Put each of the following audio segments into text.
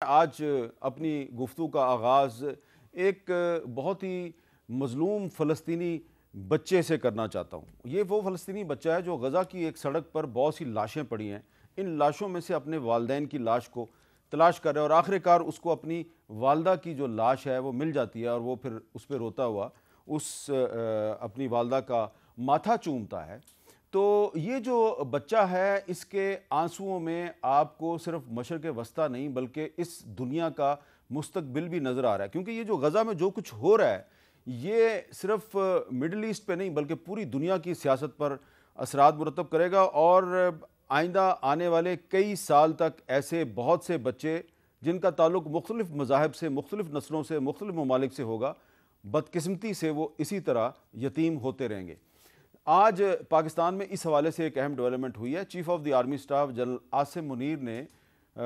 آج اپنی گفتگو کا آغاز ایک بہت ہی مظلوم فلسطینی بچے سے کرنا چاہتا ہوں۔ یہ وہ فلسطینی بچہ ہے جو غزہ کی ایک سڑک پر بہت سی لاشیں پڑی ہیں، ان لاشوں میں سے اپنے والدین کی لاش کو تلاش کر رہا ہے اور آخر کار اس کو اپنی والدہ کی جو لاش ہے وہ مل جاتی ہے اور وہ پھر اس پہ روتا ہوا اپنی والدہ کا ماتھا چومتا ہے۔ تو یہ جو بچہ ہے اس کے آنسوؤں میں آپ کو صرف مشرق وسطیٰ نہیں بلکہ اس دنیا کا مستقبل بھی نظر آ رہا ہے، کیونکہ یہ جو غزہ میں جو کچھ ہو رہا ہے یہ صرف مڈل ایسٹ پہ نہیں بلکہ پوری دنیا کی سیاست پر اثرات مرتب کرے گا، اور آئندہ آنے والے کئی سال تک ایسے بہت سے بچے جن کا تعلق مختلف مذاہب سے، مختلف نسلوں سے، مختلف ممالک سے ہوگا، بدقسمتی سے وہ اسی طرح یتیم ہوتے رہیں گے۔ آج پاکستان میں اس حوالے سے ایک اہم ڈیولپمنٹ ہوئی ہے۔ Chief of the army staff general Asim Munir نے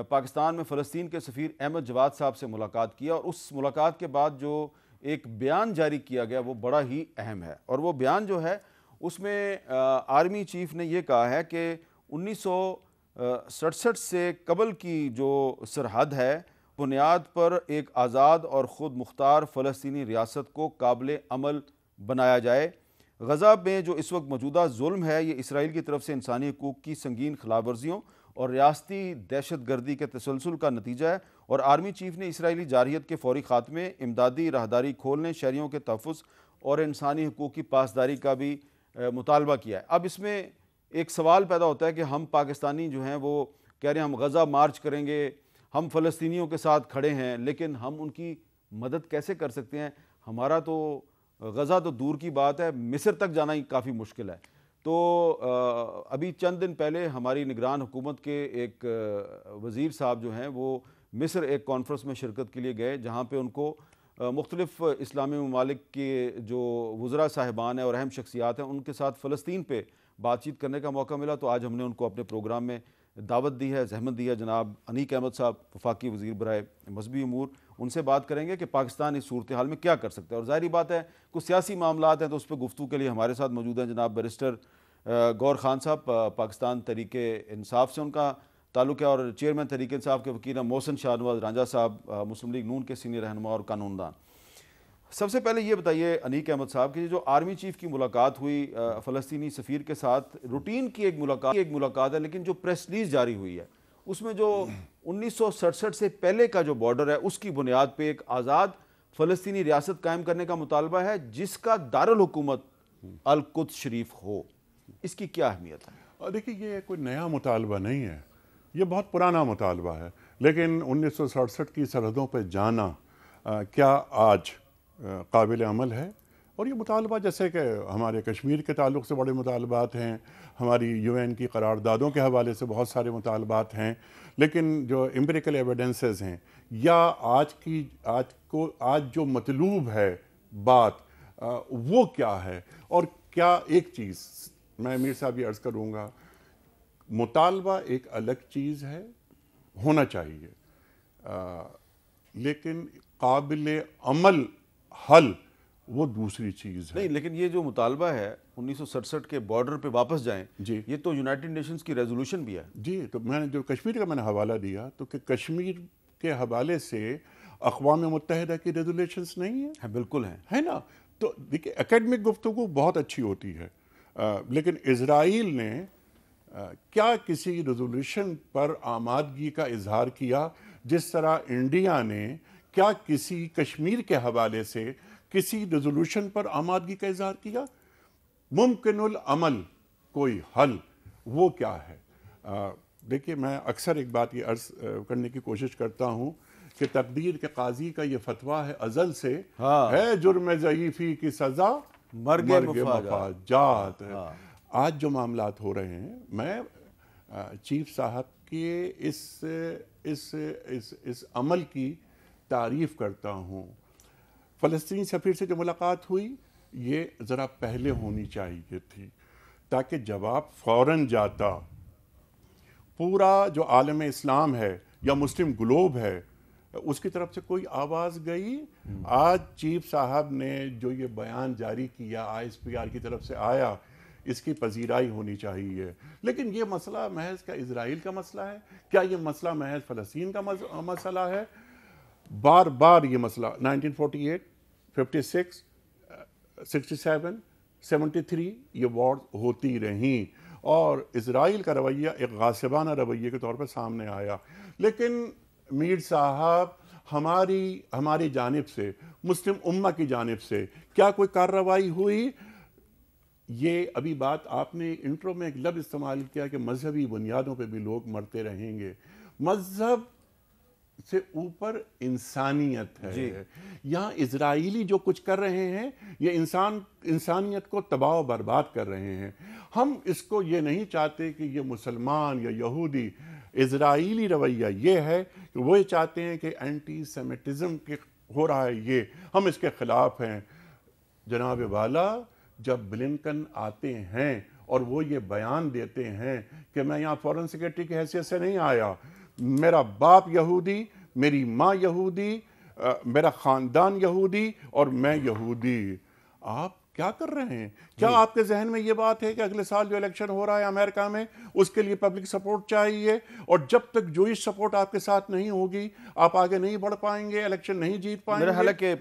پاکستان میں فلسطین کے سفیر احمد جواد صاحب سے ملاقات کیا، اور اس ملاقات کے بعد جو ایک بیان جاری کیا گیا وہ بڑا ہی اہم ہے، اور وہ بیان جو ہے اس میں آرمی چیف نے یہ کہا ہے کہ 1967 سے قبل کی جو سرحد ہے بنیاد پر ایک آزاد اور خود مختار فلسطینی ریاست کو قابل عمل بنایا جائے۔ غزہ میں جو اس وقت موجودہ ظلم ہے یہ اسرائیل کی طرف سے انسانی حقوق کی سنگین خلاف ورزیوں اور ریاستی دہشت گردی کے تسلسل کا نتیجہ ہے، اور آرمی چیف نے اسرائیلی جارحیت کے فوری خاتمے، امدادی راہداری کھولنے، شہریوں کے تحفظ اور انسانی حقوق کی پاسداری کا بھی مطالبہ کیا ہے۔ اب اس میں ایک سوال پیدا ہوتا ہے کہ ہم پاکستانی جو ہیں وہ کہہ رہے ہیں ہم غزہ مارچ کریں گے، ہم فلسطینیوں کے ساتھ کھڑے ہیں، لیکن ہم ان کی مدد کیسے کر سکتے ہیں؟ ہمارا تو غزہ تو دور کی بات ہے، مصر تک جانا ہی کافی مشکل ہے۔ تو ابھی چند دن پہلے ہماری نگران حکومت کے ایک وزیر صاحب جو ہیں وہ مصر ایک کانفرنس میں شرکت کے لیے گئے، جہاں پہ ان کو مختلف اسلامی ممالک کے جو وزراء صاحبان ہیں اور اہم شخصیات ہیں ان کے ساتھ فلسطین پہ بات چیت کرنے کا موقع ملا۔ تو آج ہم نے ان کو اپنے پروگرام میں دعوت دی ہے، زحمت دی ہے۔ جناب انیک احمد صاحب وفاقی وزیر برائے مذہبی امور، ان سے بات کریں گے کہ پاکستان اس صورتحال میں کیا کر سکتا ہے، اور ظاہری بات ہے کچھ سیاسی معاملات ہیں تو اس پہ گفتگو کے لیے ہمارے ساتھ موجود ہیں جناب بیرسٹر گور خان صاحب، پاکستان تحریک انصاف سے ان کا تعلق ہے، اور چیئرمین تحریک انصاف کے وکیل محسن شاہ نواز رانجھا صاحب، مسلم لیگ نون کے سینئر رہنما اور قانون دان۔ سب سے پہلے یہ بتائیے انیک احمد صاحب کہ جو آرمی چیف کی ملاقات ہوئی فلسطینی سفیر کے ساتھ، روٹین کی ایک ملاقات ہے، لیکن جو پریس ریلیز جاری ہوئی ہے اس میں جو 1967 سے پہلے کا جو بارڈر ہے اس کی بنیاد پہ ایک آزاد فلسطینی ریاست قائم کرنے کا مطالبہ ہے جس کا دارالحکومت القدس شریف ہو، اس کی کیا اہمیت ہے؟ دیکھیے یہ کوئی نیا مطالبہ نہیں ہے، یہ بہت پرانا مطالبہ ہے، لیکن 1967 کی سرحدوں پہ جانا کیا آج قابل عمل ہے؟ اور یہ مطالبہ جیسے کہ ہمارے کشمیر کے تعلق سے بڑے مطالبات ہیں، ہماری یو این کی قراردادوں کے حوالے سے بہت سارے مطالبات ہیں، لیکن جو امپیریکل ایویڈنسز ہیں یا آج جو مطلوب ہے بات وہ کیا ہے؟ اور کیا ایک چیز میں امیر صاحب یہ عرض کروں گا، مطالبہ ایک الگ چیز ہے، ہونا چاہیے، لیکن قابل عمل حل وہ دوسری چیز ہے۔ نہیں، لیکن یہ جو مطالبہ ہے 1967 کے بارڈر پہ واپس جائیں، جی یہ تو یونائٹڈ نیشنز کی ریزولوشن بھی ہے۔ جی، تو میں نے جو کشمیر کا میں نے حوالہ دیا تو کہ کشمیر کے حوالے سے اقوام متحدہ کی ریزولوشنز نہیں ہیں؟ بالکل ہیں، ہے نا؟ تو دیکھیں اکیڈمک گفتگو بہت اچھی ہوتی ہے، لیکن اسرائیل نے کیا کسی ریزولوشن پر آمادگی کا اظہار کیا جس طرح انڈیا نے کیا کسی کشمیر کے حوالے سے کسی ریزولوشن پر آمادگی کا اظہار کیا؟ ممکن العمل کوئی حل وہ کیا ہے؟ دیکھیے میں اکثر ایک بات یہ عرض کرنے کی کوشش کرتا ہوں کہ تقدیر کے قاضی کا یہ فتویٰ ہے ازل سے، ہے جرم ضعیفی کی سزا مرگ مفاجات۔ آج جو معاملات ہو رہے ہیں، میں چیف صاحب کے اس عمل کی تعریف کرتا ہوں۔ فلسطینی سفیر سے جو ملاقات ہوئی یہ ذرا پہلے ہونی چاہیے تھی تاکہ جواب فوراً جاتا۔ پورا جو عالم اسلام ہے یا مسلم گلوب ہے اس کی طرف سے کوئی آواز گئی؟ آج چیف صاحب نے جو یہ بیان جاری کیا ISPR کی طرف سے آیا اس کی پذیرائی ہونی چاہیے. لیکن یہ مسئلہ محض کا اسرائیل کا مسئلہ ہے؟ کیا یہ مسئلہ محض فلسطین کا مسئلہ ہے؟ بار بار یہ مسئلہ 1948 56 67 73 یہ وار ہوتی رہیں اور اسرائیل کا رویہ ایک غاصبانہ رویے کے طور پر سامنے آیا. لیکن میر صاحب ہماری جانب سے، مسلم امہ کی جانب سے کیا کوئی کارروائی ہوئی؟ یہ ابھی بات آپ نے انٹرو میں ایک لفظ استعمال کیا کہ مذہبی بنیادوں پہ بھی لوگ مرتے رہیں گے. مذہب سے اوپر انسانیت ہے. یہاں اسرائیلی جو کچھ کر رہے ہیں یہ انسانیت کو تباہ و برباد کر رہے ہیں. ہم اس کو یہ نہیں چاہتے کہ یہ مسلمان یا یہودی، اسرائیلی رویہ یہ ہے کہ وہ یہ چاہتے ہیں کہ اینٹی سیمیٹزم ہو رہا ہے، یہ ہم اس کے خلاف ہیں. جناب والا، جب بلنکن آتے ہیں اور وہ یہ بیان دیتے ہیں کہ میں یہاں فورن سیکرٹری کی حیثیت سے نہیں آیا، میرا باپ یہودی، میری ماں یہودی، میرا خاندان یہودی اور میں یہودی، آپ کیا کر رہے ہیں؟ کیا آپ کے ذہن میں یہ بات ہے کہ اگلے سال جو الیکشن ہو رہا ہے امریکہ میں اس کے لیے پبلک سپورٹ چاہیے، اور جب تک جوئش سپورٹ آپ کے ساتھ نہیں ہوگی آپ آگے نہیں بڑھ پائیں گے، الیکشن نہیں جیت پائیں گے؟ میرا خیال ہے کہ